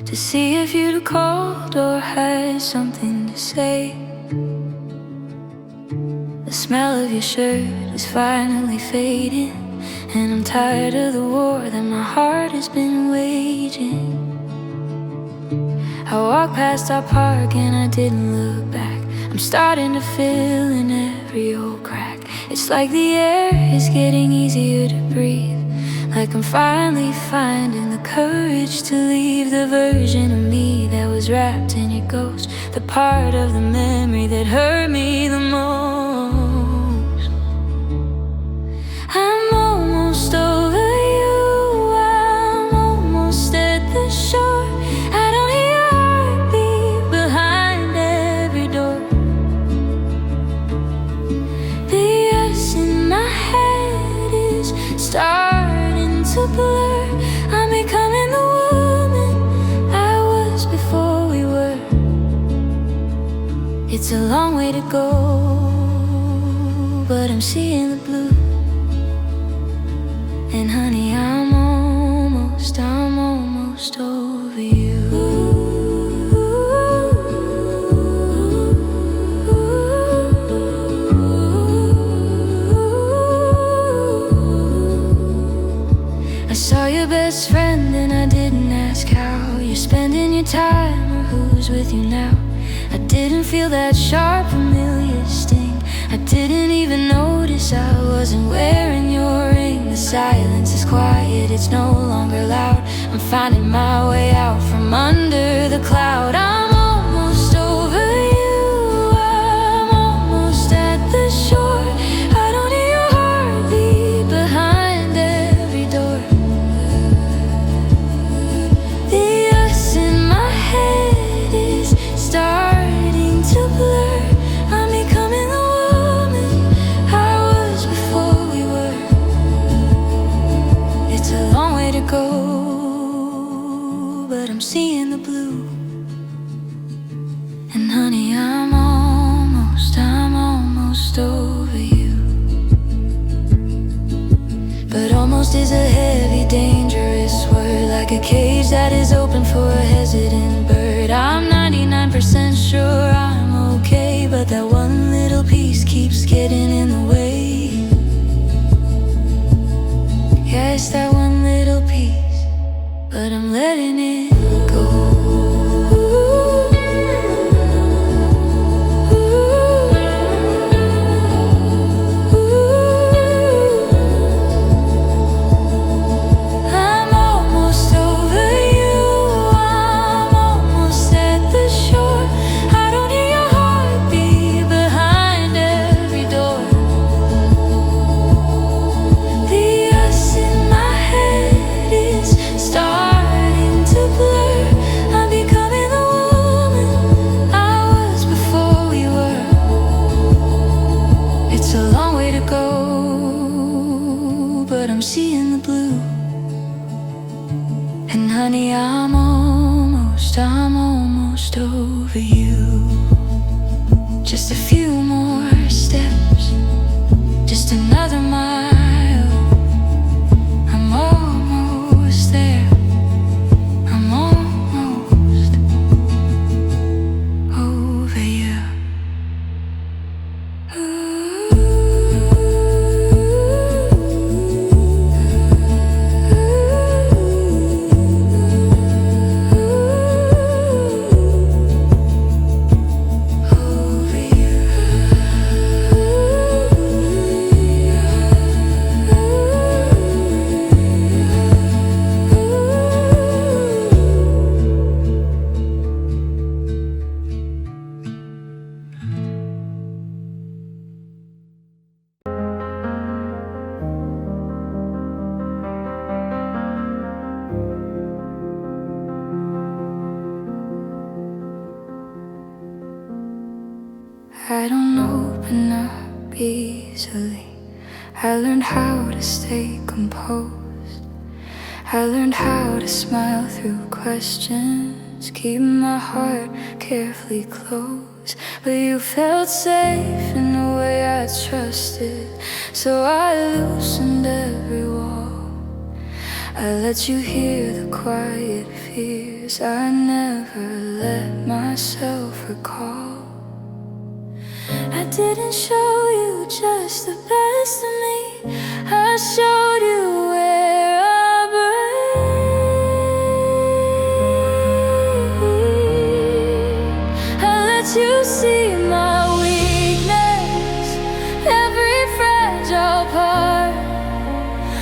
to see if you'd called or had something to say. The smell of your shirt is finally fading, and I'm tired of the war that my heart has been waging. I walked past our park and I didn't look back. I'm starting to fill in every old crack. It's like the air is getting easier to breathe, like I'm finally finding the courage to leave the version of me that was wrapped in your ghost, the part of the memory that hurt me the most. I'm almost over you, I'm almost at the shore. I don't hear your heartbeat behind every door. The us in my head is starting to blur. I'm becoming the woman I was before we were. It's a long way to go, but I'm seeing the blue. And honey, I'm almost over you. I saw your best friend and I didn't ask how you're spending your time or who's with you now. I didn't feel that sharp, familiar sting. I didn't even notice I wasn't wearing your ring. The silence is quiet, it's no longer loud. I'm finding my way out from under the cloud. I'm almost over you, I'm almost at the shore. I don't hear your heartbeat behind every door. The us in my head is starting to blur. I'm becoming the woman I was before we were. It's a long way to go, but I'm seeing the blue. And honey, I'm almost over you. But almost is a heavy, dangerous word, like a cage that is open for a hesitant bird. I'm 99% sure I'm okay, but that one little piece keeps getting in the way. Yeah, it's that one little piece, but I'm letting it go. I'm almost over you, I'm almost at the shore. I don't hear your heartbeat behind every door. The us in my head is starting to blur. I'm becoming the woman I was before we were. It's a long way to go, but I'm seeing the blue. And honey, I'm almost over you. Just a few more steps, just another mile. I'm almost there, I'm almost over you. I don't open up easily. I learned how to stay composed. I learned how to smile through questions, keep my heart carefully closed. But you felt safe in the way I trusted, so I loosened every wall. I let you hear the quiet fears I never let myself recall. I didn't show you just the best of me, I showed you where I break. I let you see my weakness, every fragile part.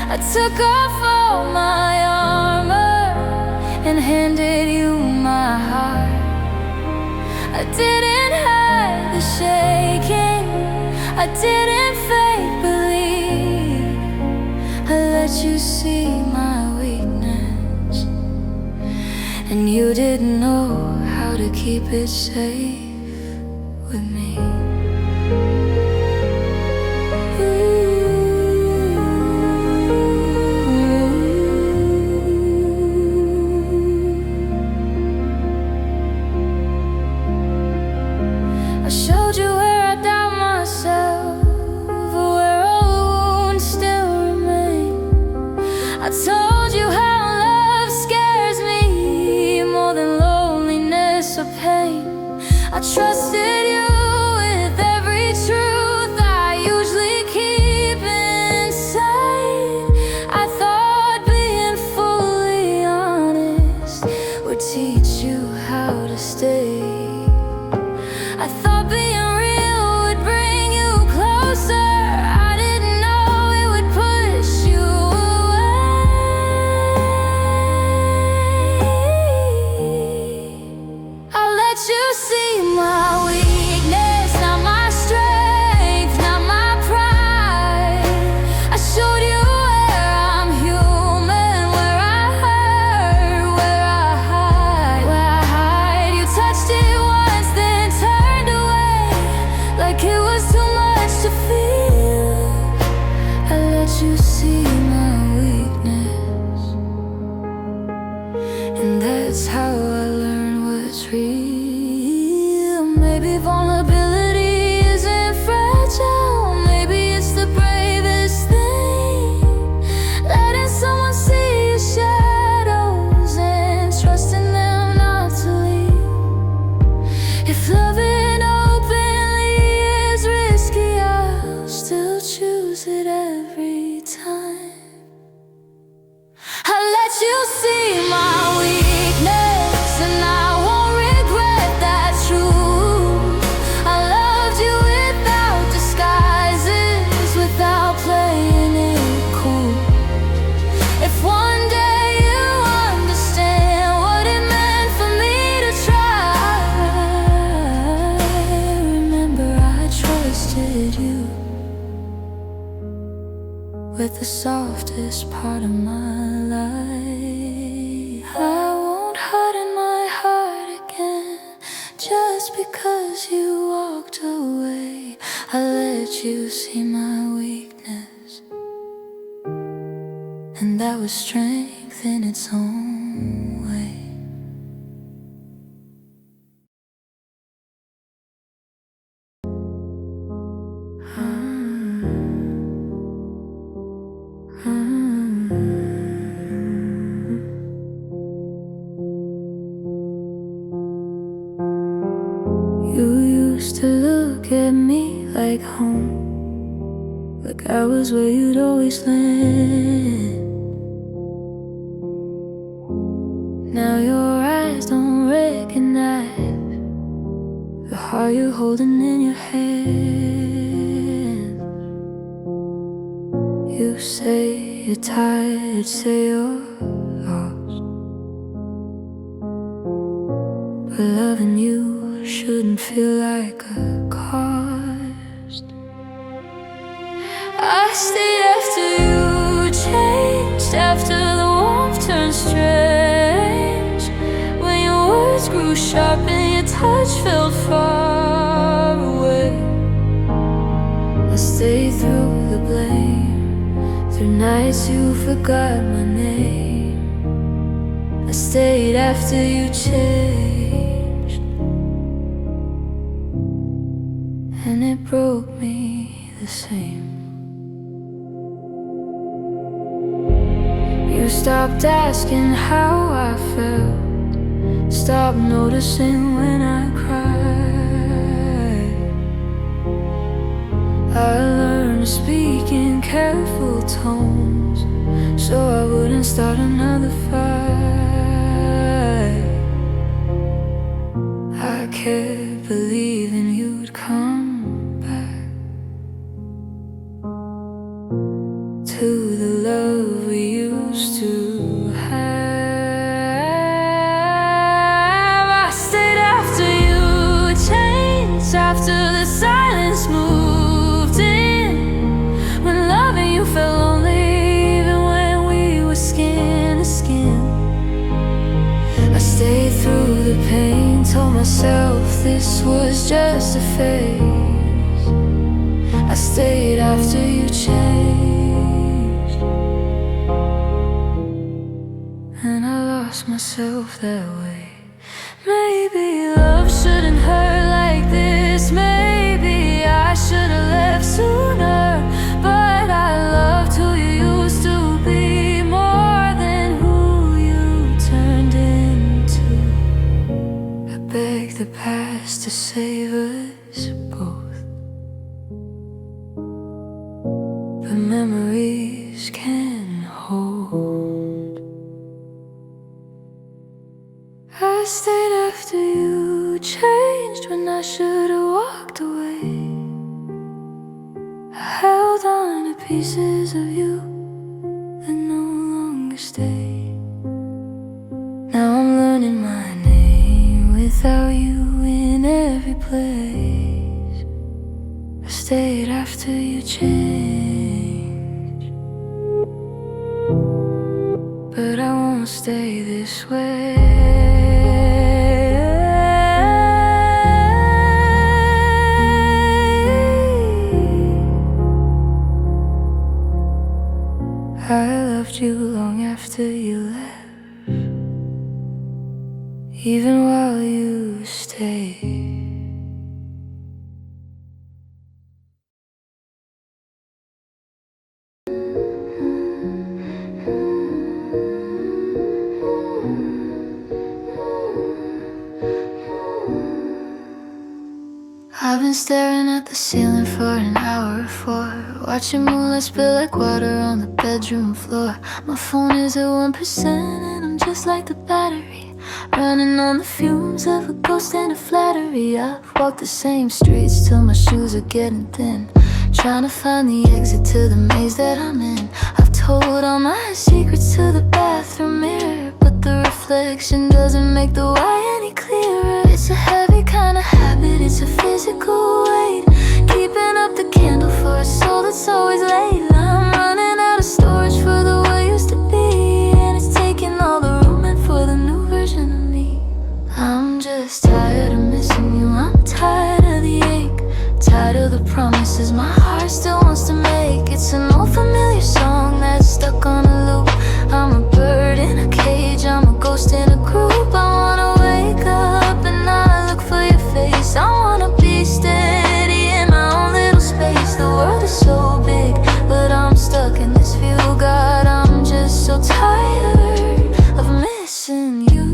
I took off all my armor and handed you my heart. I didn't hide the shaking, I didn't fake believe. I let you see my weakness, and you didn't know how to keep it safe with me. I showed you where I doubt myself, where all the wounds still remain. I told you how love scares me more than loneliness or pain. I trusted you with every truth I usually keep inside. I thought being fully honest would teach you how to stay. I thought being real would bring you closer. I didn't know it would push you away. I let you see my weakness, not my strength, not my pride. I showed you where I'm human, where I hurt, where I hide. You touched it once, then turned away like it was too much to feel. I let you see my weakness, and that's how I learned what's real. Maybe vulnerability isn't fragile, maybe it's the bravest thing. Letting someone see your shadows and trusting them not to leave. If loving openly is risky, I'll still choose it every time. I let you see my weakness, and I won't regret that truth. I loved you without disguises, without playing it cool. If one day you understand what it meant for me to try, remember I trusted you with the softest part of my life. I won't harden my heart again just because you walked away. I let you see my weakness, and that was strength in its own way. You used to look at me like home, like I was where you'd always land. Now your eyes don't recognize the heart you're holding in your hand. You say you're tired, say you're lost, but loving you shouldn't feel like a cost. I stayed after you changed, after the warmth turned strange, when your words grew sharp and your touch felt far away. I stayed through the blame, through nights you forgot my name. I stayed after you changed, and it broke me the same. You You stopped asking how I felt, stopped noticing when I cried. I learned to speak in careful tones so I wouldn't start another fight. I kept believing you'd come back to the love we used to have. I stayed after you changed, after the silence moved in, when loving you felt lonely even when we were skin to skin. I stayed through the pain, told myself this was just a phase. I stayed after you changed, and I lost myself that way. Maybe love shouldn't hurt like this. Maybe I should have left sooner, but I loved who you used to be more than who you turned into. I beg the past to save us both, but memories can hold. I stayed after you changed when I should have walked away. I held on to pieces of you that no longer stay. Now I'm learning my name without you in every place. I stayed after you changed, but I won't stay this way. I loved you long after you left, even while you stayed. I've been staring at the ceiling for an hour or four, watching moonlight spill like water on the bedroom floor. My phone is at 1% and I'm just like the battery, running on the fumes of a ghost and a flattery. I've walked the same streets till my shoes are getting thin, trying to find the exit to the maze that I'm in. I've told all my secrets to the bathroom mirror, but the reflection doesn't make the why any clearer. It's a heavy kind of habit, it's a physical weight, keeping up the candle for a soul that's always late. I'm running out of storage for the way I used to be, and it's taking all the room and for the new version of me. I'm just tired of missing you, I'm tired of the ache, tired of the promises my heart still wants to make. It's an old familiar song that's stuck on a loop. I'm a bird in a cage, I'm a ghost in a group. I wanna wake up and not look for your face. I wanna be steady in my own little space. The world is so big, but I'm stuck in this view. God, I'm just so tired of missing you.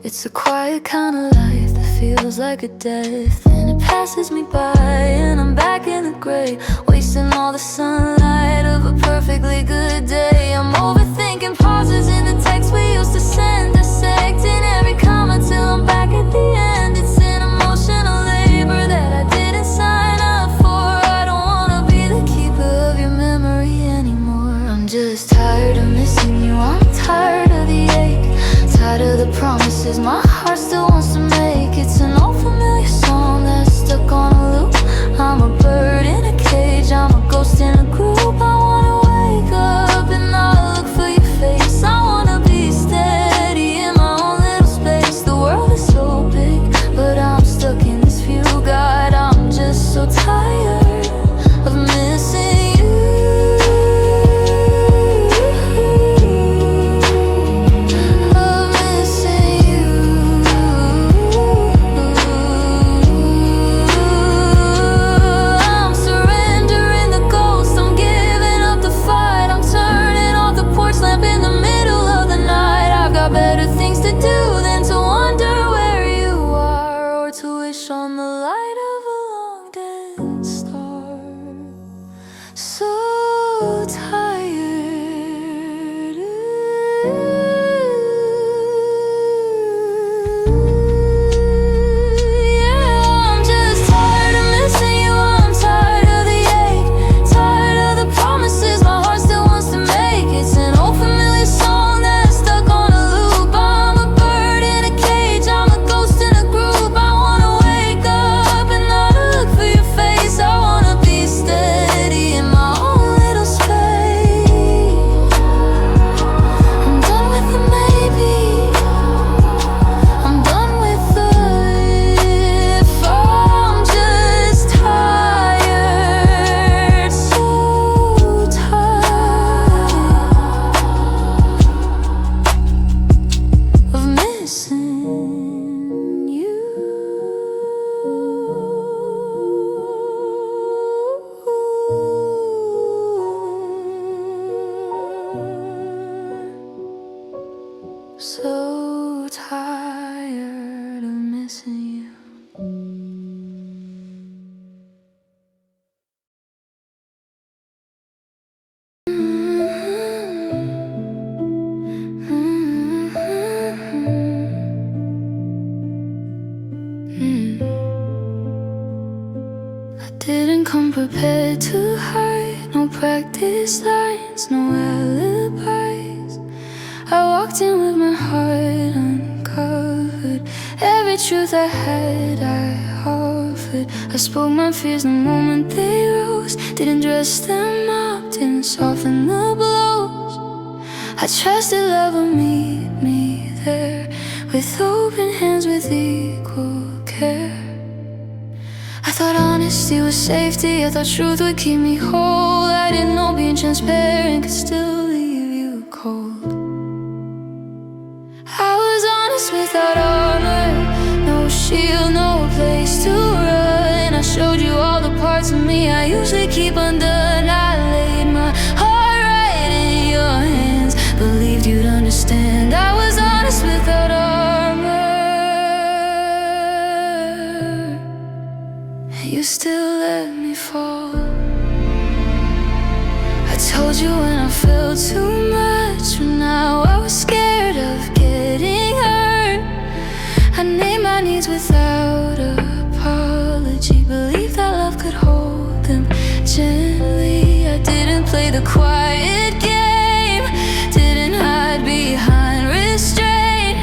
It's a quiet kind of life that feels like a death, and it passes me by and I'm back in the gray, wasting all the sunlight of a perfectly good day. I'm overthinking pauses in the text we used to send, dissecting every comma till I'm back at the end. It's an emotional labor that I didn't sign up for. I don't wanna be the keeper of your memory anymore. I'm just tired of missing you, I'm tired of the ache, tired of the promises my heart still wants to make. It's an old familiar song that's stuck on a loop. I'm a bird in a cage, I'm a ghost in a group. I wanna wake up and not look for your face. I wanna be steady in my own little space. The world is so big, but I'm stuck in this view. God, I'm just so tired of missing you. So tired of missing you. I didn't come prepared to hide, no practice lines, no alibis. I walked in with my heart uncovered. Every truth I had, I offered. I spoke my fears the moment they rose. Didn't dress them up, didn't soften the blows. I trusted love would meet me there, with open hands, with equal care. I thought honesty was safety, I thought truth would keep me whole. I didn't know being transparent could still leave you cold. I was honest without armor, no shield, no place to run. I showed you all the parts of me I usually keep undone. I laid my heart right in your hands, believed you'd understand. I was honest without armor. You still let me fall. I told you when I felt too much, but now I was scared of getting hurt. I named my needs without apology, believed that love could hold them gently. I didn't play the quiet game, didn't hide behind restraint.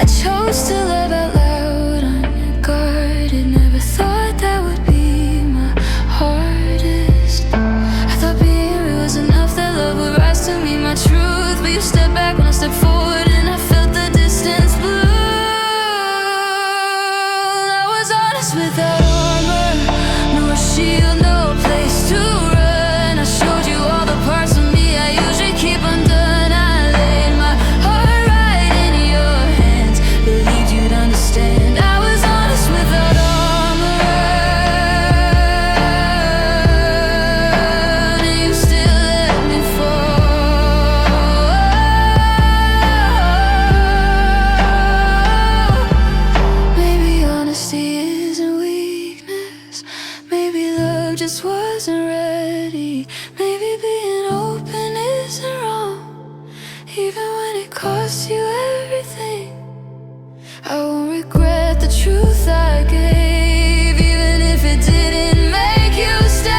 I chose to love out loud, unguarded. Never thought that would be my hardest. I thought being real was enough, that love would rise to me, my truth. But you stepped back when I stepped forward, and I felt the distance blue. I was honest without armor, no shield, no place to run. I showed you all the parts of me I usually keep undone. I laid my heart right in your hands, believed you'd understand. I was honest without armor, and you still let me fall. Maybe honesty isn't weakness, maybe love just wasn't ready. Maybe being open isn't wrong, even when it costs you everything. I won't regret the truth I gave, even if it didn't make you stay.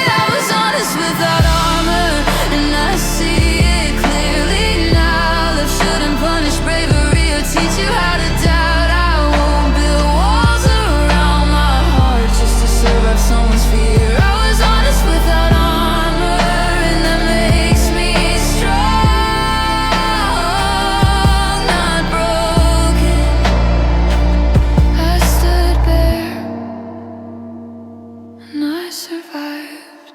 I was honest without armor, and I see it clearly now. Love shouldn't punish bravery or teach you how to doubt. I won't build walls around my heart just to survive someone's fear. I was honest without armor, and that makes me strong, not broken. I stood bare, and I survived.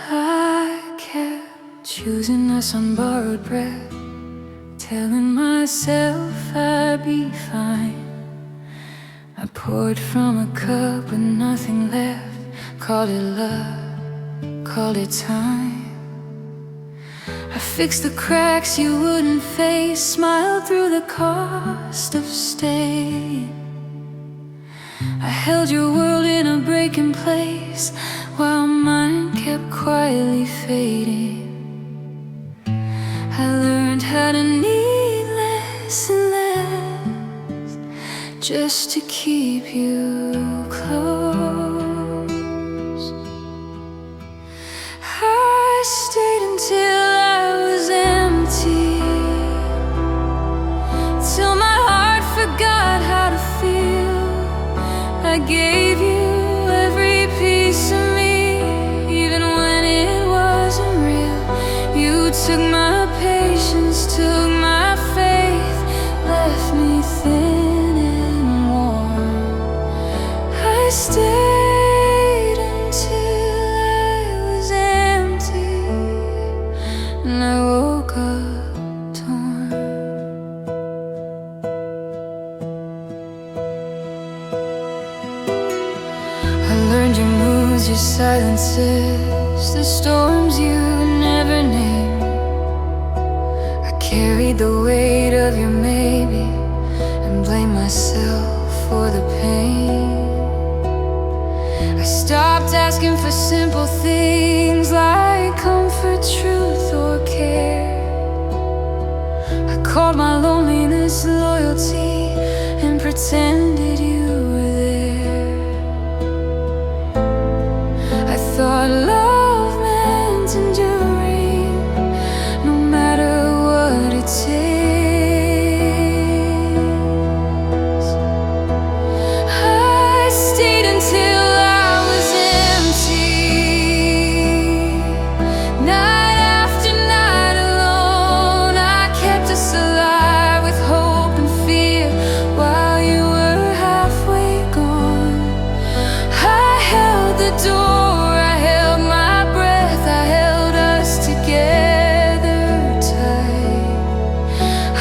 I kept choosing us on borrowed breath, telling myself I'd be fine. I poured from a cup with nothing left, called it love, called it time. I fixed the cracks you wouldn't face, smiled through the cost of staying. I held your world in a breaking place, while mine kept quietly fading. I learned how to need less and less, just to keep you close. I stayed until I was empty, till my heart forgot how to feel. I gave you every piece of me, even when it wasn't real. You took my patience, took my faith, left me thin and warm. I stayed until I was promises, the storms you never named. I carried the weight of your maybe and blamed myself for the pain. I stopped asking for simple things like comfort, truth, or care. I called my loneliness loyalty and pretended you were there. I thought love meant enduring, no matter what it takes. I stayed until I was empty. Night after night alone, I kept us alive with hope and fear while you were halfway gone. I held the door, I held my breath, I held us together tight.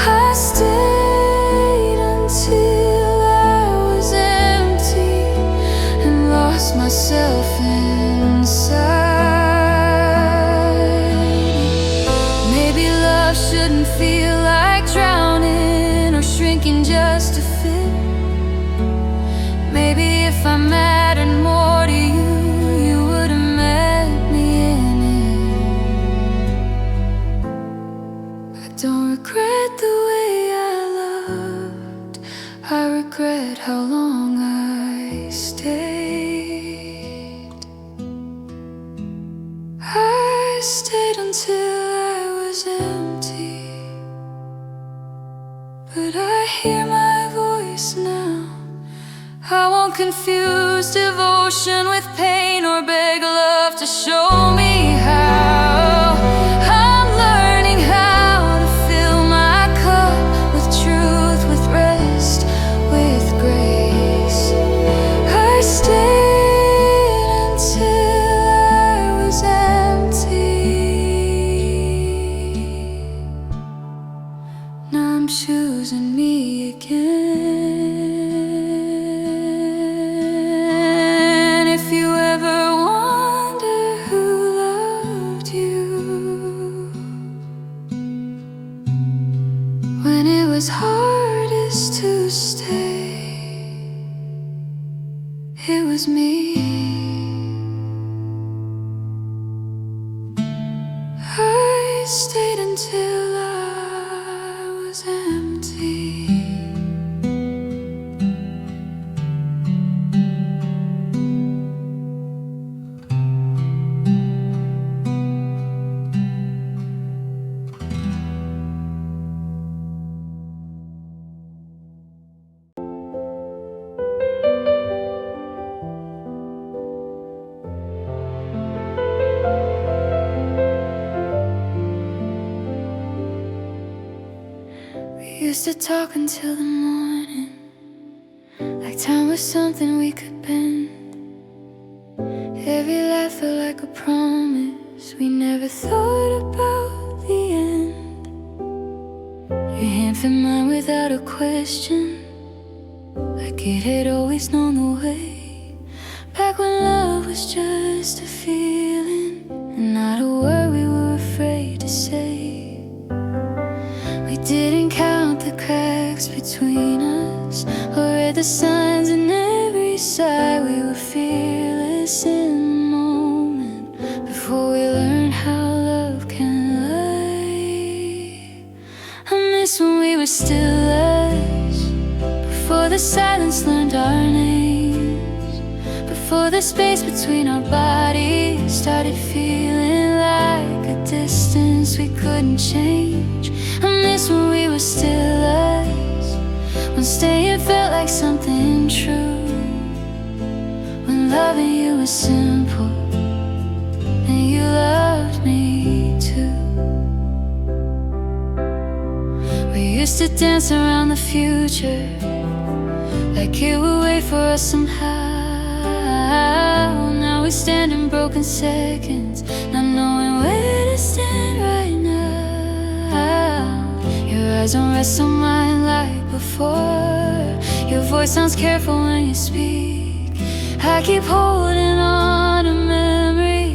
I stayed until I was empty and lost myself inside. Maybe love shouldn't feel like drowning or shrinking just to fit. Maybe if I mattered more to you, you would have met me in it. I don't regret the way I loved, I regret how long I stayed. I stayed until I was empty, but I hear my voice now. I won't confuse devotion with pain or beg love to show me how. I'm learning how to fill my cup with truth, with rest, with grace. I stayed until I was empty. Now I'm choosing me again. If you ever wonder who loved you when it was hardest to stay, it was me. I stayed until I was empty. We used to talk until the morning, like time was something we could bend. Every laugh felt like a promise, we never thought about the end. Your hand felt mine without a question, like it had always known the way. Back when love was just a feeling and not a word we were afraid to say. We didn't count the cracks between us or read the signs in every sigh. We were fearless in the moment before we learned how love can lie. I miss when we were still us, before the silence learned our names, before the space between our bodies started feeling like a distance we couldn't change. I miss when we were still us, when staying felt like something true, when loving you was simple and you loved me too. We used to dance around the future like it would wait for us somehow. Now we stand in broken seconds, not knowing where to stand right now. Your eyes don't rest on mine like before. Your voice sounds careful when you speak. I keep holding on to memories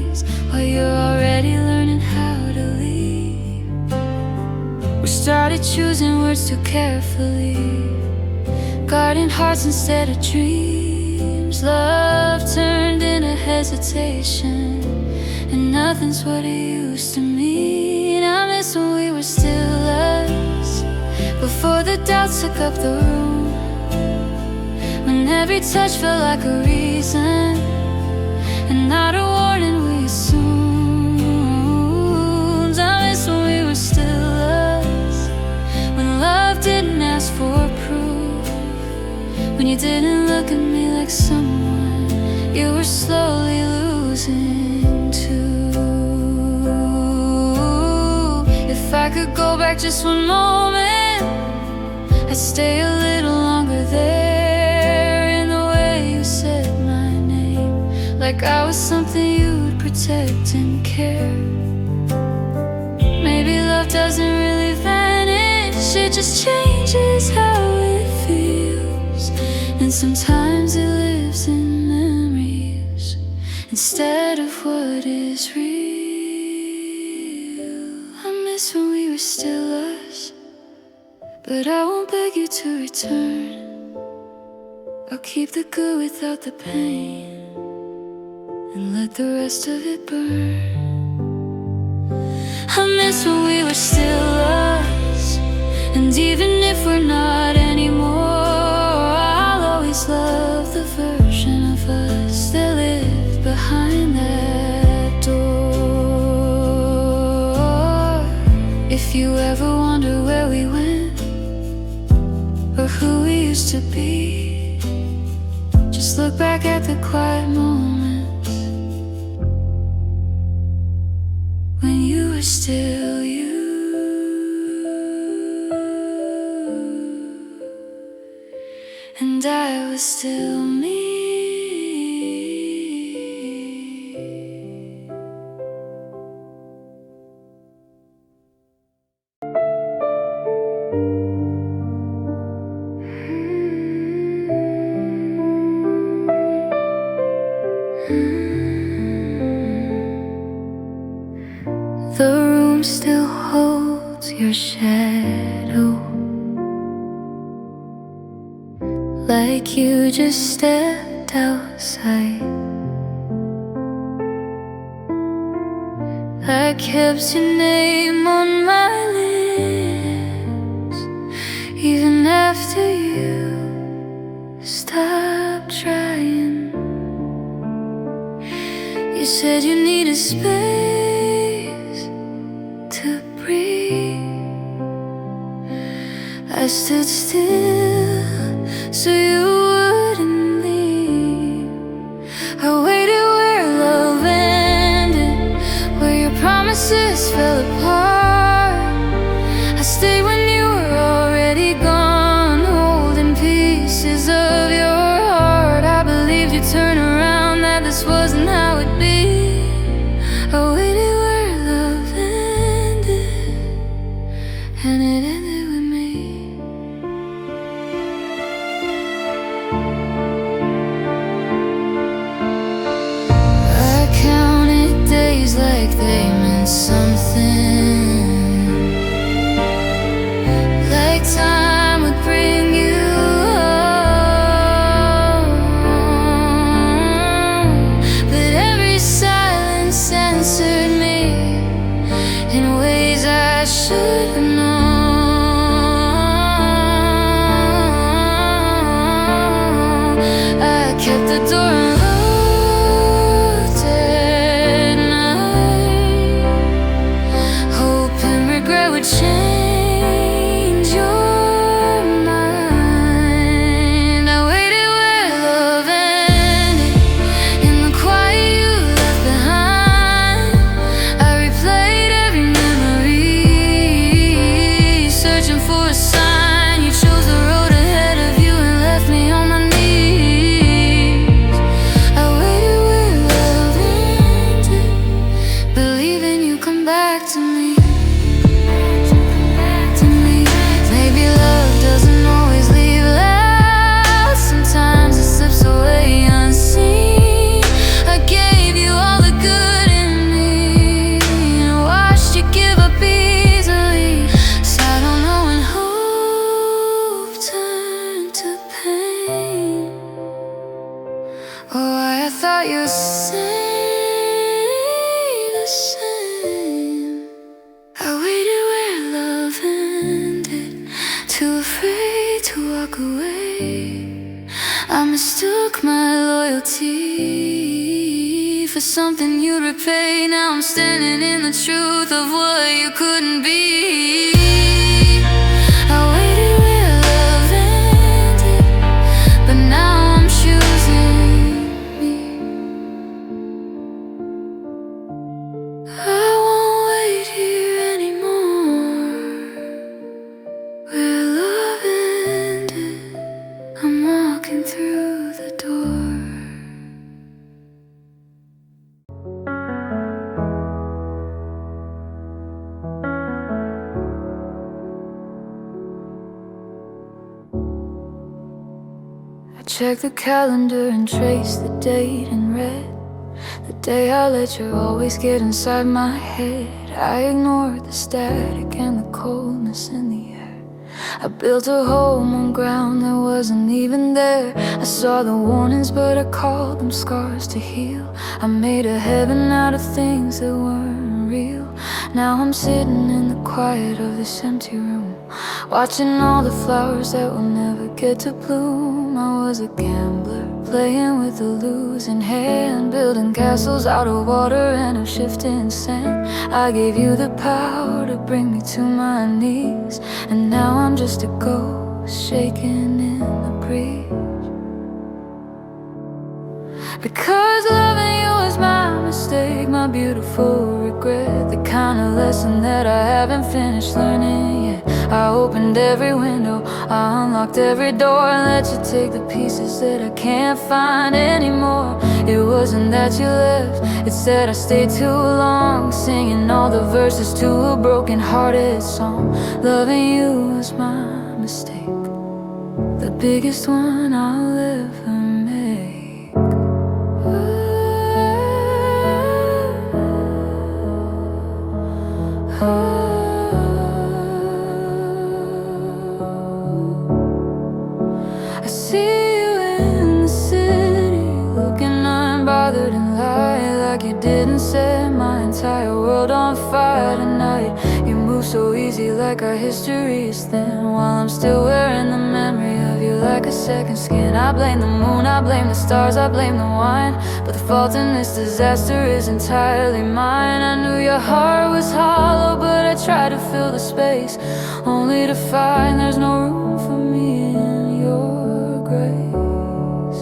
choosing words too carefully, guarding hearts instead of dreams. Love turned into hesitation, and nothing's what it used to mean. I miss when we were still us, before the doubts took up the room, when every touch felt like a reason, and not a warning we assumed. I miss when we were still us, when love didn't ask for proof, when you didn't look at me like someone you were slowly losing to. If I could go back just one moment, I'd stay a little longer there, in the way you said my name, like I was something you'd protect and care. Maybe love doesn't really vanish, it just changes how it feels, and sometimes it lives in memories instead of what is real. I miss when we were still us, but I won't beg you to return. I'll keep the good without the pain, and let the rest of it burn. I miss when we were still us, and even if we're not anymore, I'll always love the version of us that lived behind that door. If you ever wonder where we went, or who we used to be, just look back at the quiet moments when you were still you, and I was still me. The room still holds your shadow, like you just stepped outside. I kept your name on my lips, even after you stopped trying. You said you needed space to breathe. I stood still so you wouldn't leave. I waited where love ended, where your promises fell apart. I stayed when you were already gone, holding pieces of your heart. I believed you'd turn around, that this wasn't how it'd be. I waited where love ended, and it ended with me. I counted days like they meant something, like time would bring you home. But every silence answered me in ways I should have known. I kept the door unlocked at night, hoping regret would change your mind. I waited where love ended, in the quiet you left behind. I replayed every memory, something you'd repay. Now I'm standing in the truth of what you couldn't be. I waited where love ended, but now I'm choosing me. I won't wait here anymore. Where love ended, I'm walking through the door. Check the calendar and trace the date in red. The day I let you always get inside my head. I ignored the static and the coldness in the air. I built a home on ground that wasn't even there. I saw the warnings but I called them scars to heal. I made a heaven out of things that weren't real. Now I'm sitting in the quiet of this empty room, watching all the flowers that will never get to bloom. I was a gambler, playing with a losing hand, building castles out of water and of shifting sand. I gave you the power to bring me to my knees, and now I'm just a ghost shaking in the breeze. Because loving you was my mistake, my beautiful regret, the kind of lesson that I haven't finished learning yet. I opened every window, I unlocked every door, and let you take the pieces that I can't find anymore. It wasn't that you left, it's that I stayed too long, singing all the verses to a broken-hearted song. Loving you was my mistake, the biggest one I'll ever make. I see you in the city, looking unbothered and light, like you didn't set my entire world on fire tonight. You move so easy like our history is thin, while I'm still wearing the memory of you like a second skin. I blame the moon, I blame the stars, I blame the wine, but the fault in this disaster is entirely mine. I knew your heart was hollow, but I tried to fill the space, only to find there's no room for me in your grace.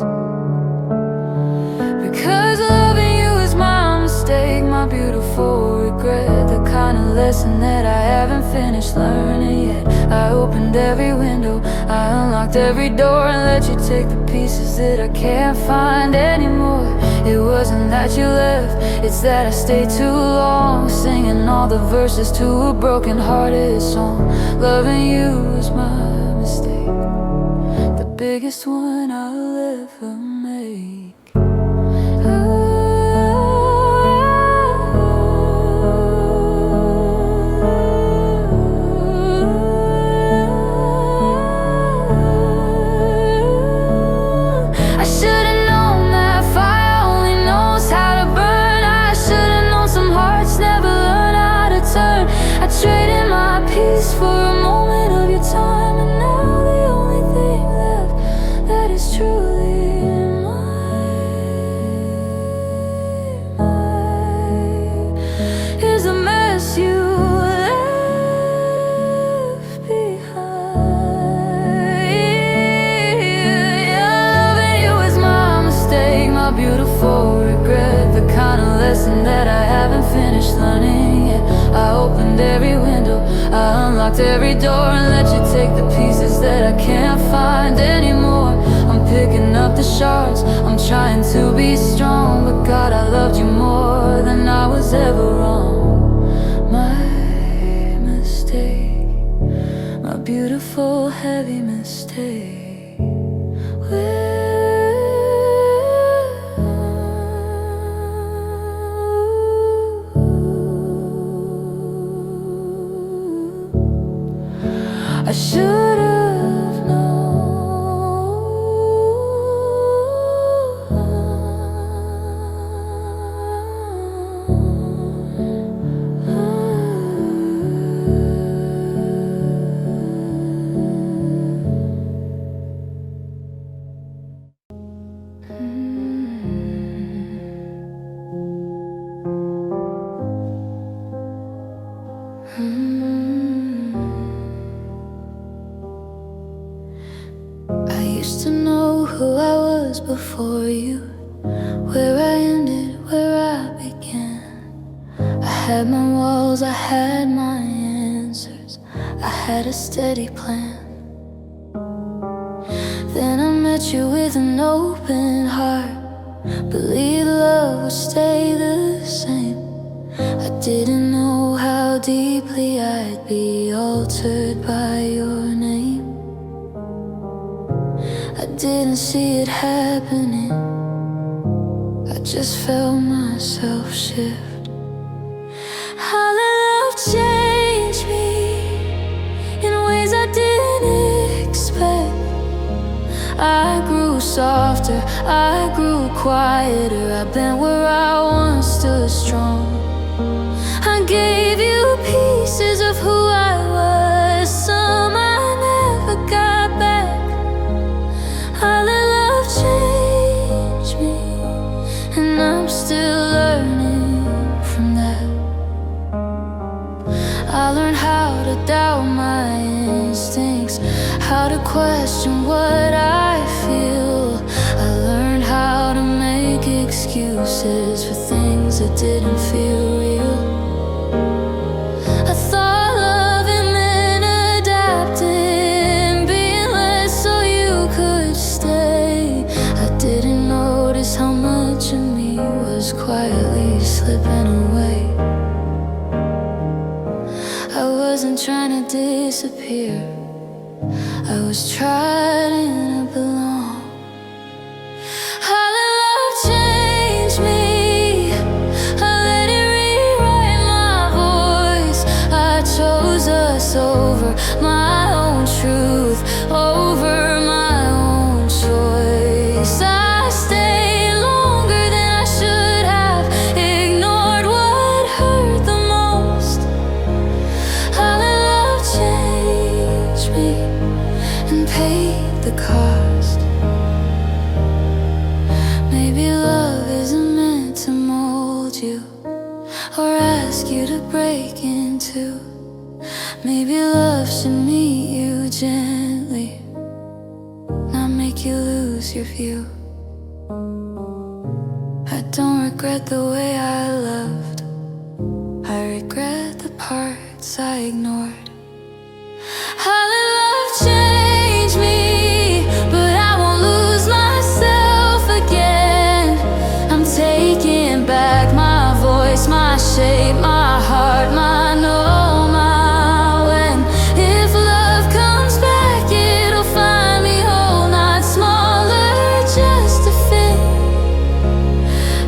Because loving you is my mistake, my beautiful regret, the kind of lesson that I haven't finished learning yet. I opened every window, I unlocked every door, and let you take the pieces that I can't find anymore. It wasn't that you left, it's that I stayed too long, singing all the verses to a broken-hearted song. Loving you was my mistake, the biggest one I'll ever make. Traded my peace for a moment of your time, and now the only thing left that is truly mine is the mess you left behind. Yeah, loving you is my mistake, my beautiful regret, the kind of lesson that I haven't finished learning yet. I opened every window, I unlocked every door, and let you take the pieces that I can't find anymore. I'm picking up the shards, I'm trying to be strong, but God, I loved you more than I was ever wrong. My mistake, my beautiful heavy mistake. I should have known. before you, where I ended, where I began. I had my walls, I had my answers, I had a steady plan. Then I met you with an open heart, believed love would stay the same. I didn't know how deeply I'd be altered by your name. I didn't see it happening, I just felt myself shift. How love changed me in ways I didn't expect. I grew softer, I grew quieter, I bent where I once stood strong. I gave you pieces of who I was, some I never got back. I let love change me, and I'm still learning from that. I learned how to doubt my instincts, how to question what I feel. I learned how to make excuses for things that didn't feel real. I thought loving meant adapting, being less so you could stay. I didn't notice how much of me was quietly slipping away. I wasn't trying to disappear, I was trying to belong. How did love change me? I let it rewrite my voice. I chose us over my own truth, over my own choice. I stayed longer than I should have, ignored what hurt the most. How did love change me and paid the cost? Maybe love isn't meant to mold you or ask you to break into. Maybe love should meet you gently, not make you lose your view. I don't regret the way I loved, I regret the parts I ignored. How did love change me? But I won't lose myself again. I'm taking back my voice, my shape, my heart, my no, my when. If love comes back, it'll find me whole, not smaller, just to fit.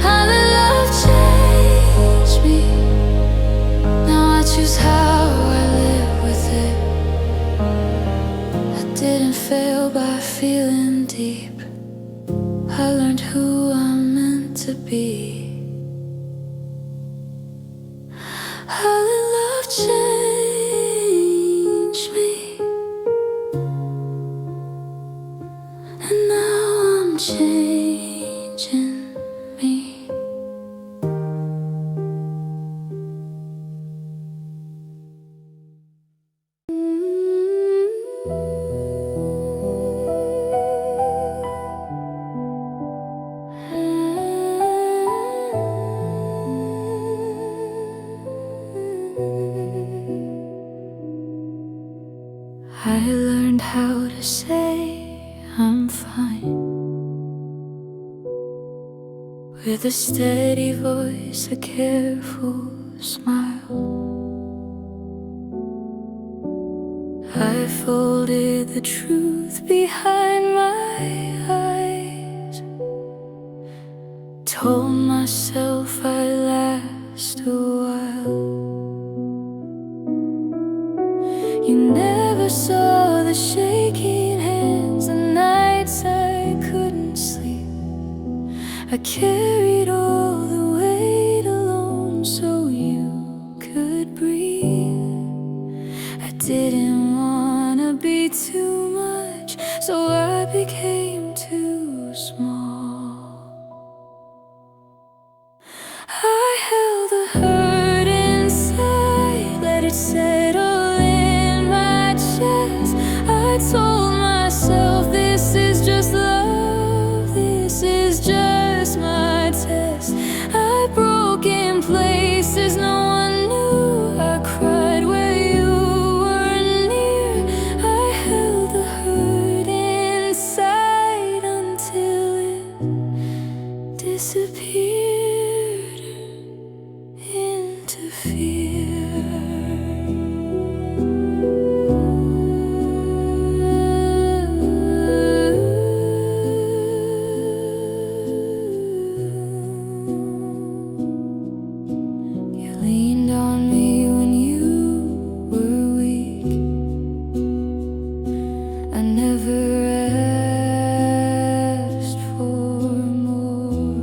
How did love change me? Now I choose how I live with it. I didn't fail by feeling deep, I learned who I'm meant to be. How did love change me? And now I'm changing me. I learned how to say I'm fine, with a steady voice, a careful smile. I folded the truth behind my eyes, told myself I'd last a while. You never saw the shaking hands, the nights I couldn't sleep. I carried all the weight alone so you could breathe. I didn't wanna be too much, so I became too small. I held the hurt inside, let it settle in my chest. I told myself this is just love, this the fear. You leaned on me when you were weak. I never asked for more.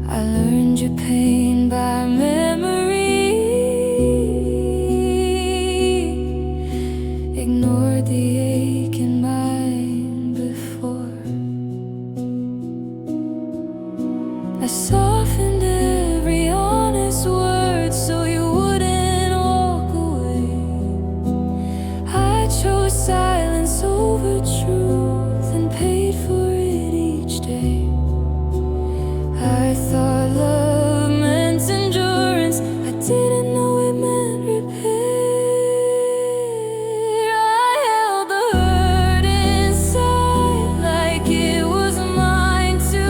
I learned your pain by memory, ignored the ache in mine before. I softened every honest word so you wouldn't walk away. I chose silence over truth and paid for it each day. I thought love meant endurance, I didn't know it meant repair. I held the hurt inside like it was mine to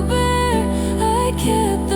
bear. I kept